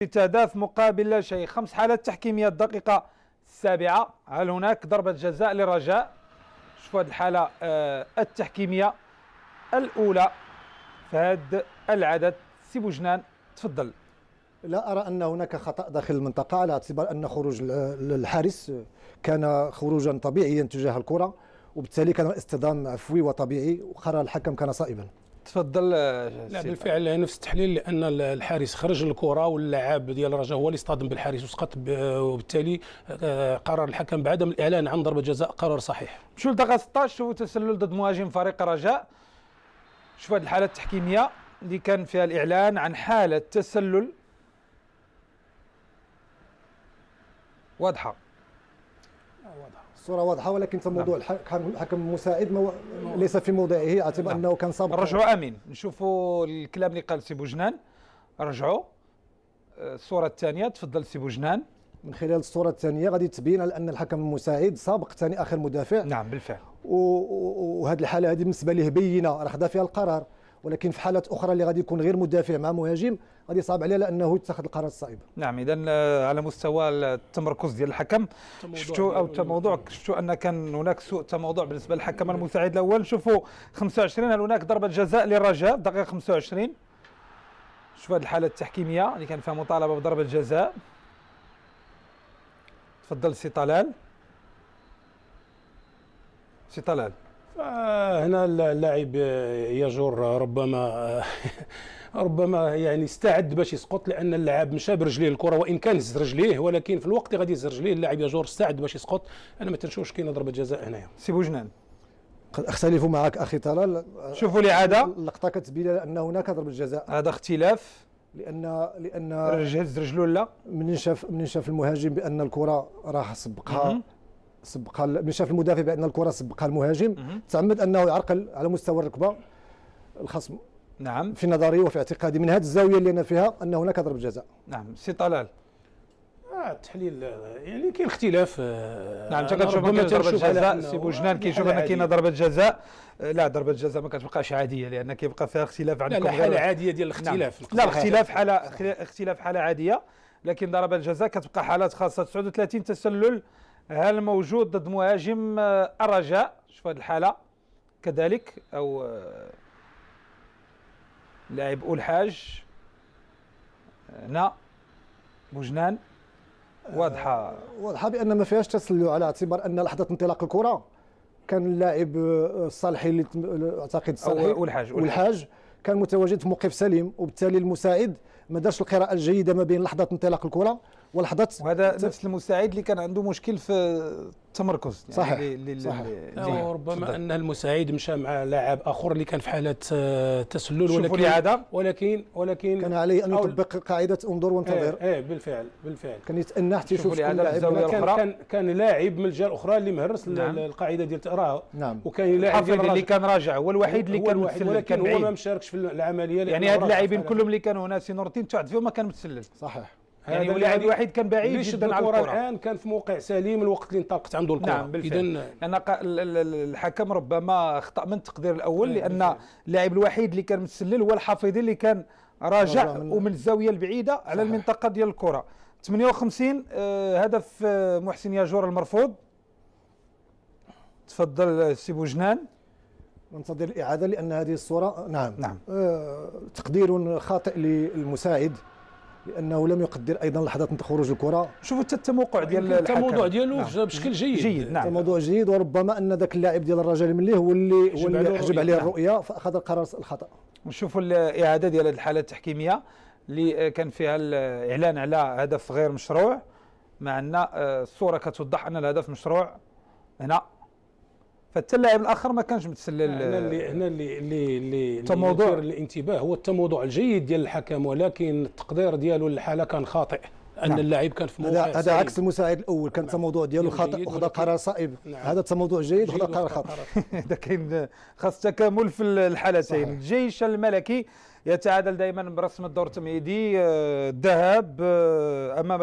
استهداف مقابل لا شيء. 5 حالات تحكيمية الدقيقة 7. هل هناك ضربة جزاء للرجاء؟ شوفوا هذه الحالة التحكيمية الأولى في هذا العدد. سي بوجنان تفضل. لا أرى أن هناك خطأ داخل المنطقة، على اعتبار أن خروج الحارس كان خروجا طبيعيا تجاه الكرة، وبالتالي كان الاصطدام عفوي وطبيعي، وقرار الحكم كان صائبا. تفضل. لا بالفعل نفس التحليل، لان الحارس خرج الكره واللاعب ديال الرجاء هو اللي اصطدم بالحارس وسقط، وبالتالي قرر الحكم بعدم الاعلان عن ضربه جزاء قرار صحيح. شوف الدقيقه 16. شوفوا تسلل ضد مهاجم فريق الرجاء. شوفوا هذه الحاله التحكيميه اللي كان فيها الاعلان عن حاله تسلل واضحه. الصورة واضحة، ولكن موضوع الحكم المساعد ليس في موضعه، اعتبر أنه كان سابق. رجعوا امين نشوفوا الكلام اللي قال سي بوجنان. رجعوا الصورة الثانية. تفضل سي بوجنان. من خلال الصورة الثانية غادي تبين على أن الحكم المساعد سابق ثاني آخر مدافع. نعم بالفعل. وهذه الحالة هذه بالنسبة ليه بينة راه خدا فيها القرار، ولكن في حالات أخرى اللي غادي يكون غير مدافع مع مهاجم غادي يصعب عليه لأنه يتخذ القرار الصائب. نعم إذا على مستوى التمركز ديال الحكم شفتوا أو التموضع، شفتوا أن كان هناك سوء تموضع بالنسبة للحكم المساعد الأول. نشوفوا 25. هل هناك ضربة جزاء للرجاء دقيقة 25؟ شوفوا هذه الحالة التحكيمية اللي كان فيها مطالبة بضربة جزاء. تفضل سي طلال. سي طلال. هنا اللاعب يجور ربما يعني استعد باش يسقط، لان اللاعب مشى برجليه الكره، وان كان هز رجليه، ولكن في الوقت اللي غادي يهز رجليه اللاعب يجور استعد باش يسقط. انا ما تنشوفش كاينه ضربه جزاء هنايا. سي بوجنان. قد اختلف معك اخي طلال. شوفوا الاعاده. اللقطه كتبين ان هناك ضربه جزاء. هذا اختلاف لان هز رجلو لا. من شاف المهاجم بان الكره راه سبقها من شاف المدافع بان الكره سبقها المهاجم، تعمد انه يعرقل على مستوى الركبه الخصم. نعم. في نظري وفي اعتقادي من هذه الزاويه اللي انا فيها ان هناك ضربه جزاء. نعم سي طلال. التحليل يعني كاين اختلاف. نعم انت كتشوف كاين ضربه جزاء. سي بوجنان كيشوف ان كاينه ضربه جزاء. لا ضربه جزاء ما كتبقاش عاديه، لان كيبقى فيها اختلاف عندكم. لا حاله عاديه ديال الاختلاف. نعم. لا اختلاف حاله عاديه، لكن ضربه الجزاء كتبقى حالات خاصه. 39 تسلل هل موجود ضد مهاجم الرجاء. شوف هذه الحاله كذلك، او لاعب الحاج هنا بوجنان. واضحه بان ما فيهاش تسلل، على اعتبار ان لحظه انطلاق الكره كان اللاعب الصالحي اللي اعتقد الصالحي والحاج كان متواجد في موقف سليم، وبالتالي المساعد ما دارش القراءه الجيده ما بين لحظه انطلاق الكره ولحظه. وهذا نفس المساعد اللي كان عنده مشكل في التمركز. يعني صحيح. ربما ان المساعد مشى مع لاعب اخر اللي كان في حاله تسلل، ولكن كان عليه ان يطبق قاعده انظر وانتظر. بالفعل كان يتأنى حتى يشوف كان لاعب من الجهه الاخرى اللي مهرس. نعم. القاعده ديال راه. نعم. وكان لاعب اللي كان راجع هو الوحيد اللي كان متسلل، ولكن هو ما مشاركش في العمليه. يعني هاد اللاعبين كلهم اللي كانوا هنا سي نور الدين واحد فيهم ما كان متسلل. صحيح. يعني اللاعب الوحيد كان بعيد جدا على الكره. الان كان في موقع سليم الوقت اللي انطلقت عنده الكره. نعم بالفعل. لان الحكم ربما اخطا من التقدير الاول، لان اللاعب الوحيد اللي كان متسلل هو الحفيظي اللي كان راجع ومن الزاويه البعيده على المنطقه ديال الكره. 58 هدف محسن ياجور المرفوض. تفضل سي بوجنان. ننتظر الاعاده لان هذه الصوره نعم. تقدير خاطئ للمساعد، لانه لم يقدر ايضا لحظه خروج الكره. شوفوا التموقع ديال الحكم. التموضع ديالو بشكل جيد. نعم. التموضع جيد، وربما ان ذاك اللاعب ديال الرجاء الملي هو اللي حجب عليه الرؤيه فاخذ القرار الخطا. نشوفوا الاعاده ديال الحاله التحكيميه اللي كان فيها الاعلان على هدف غير مشروع، مع ان الصوره كتوضح ان الهدف مشروع هنا، فحتى اللاعب الاخر ما كانش متسلل. هنا اللي مثير للانتباه هو التموضع الجيد ديال الحكم، ولكن التقدير ديالو للحاله كان خاطئ. ان نعم. اللاعب كان في موقع هذا عكس المساعد الاول، كان التموضع ديالو خاطئ وخذ قرار صائب. نعم. هذا التموضع جيد وخذ قرار خاطئ. هذا كاين خاص تكامل في الحالتين. الجيش الملكي يتعادل دائما برسم الدور التمهيدي الذهاب امام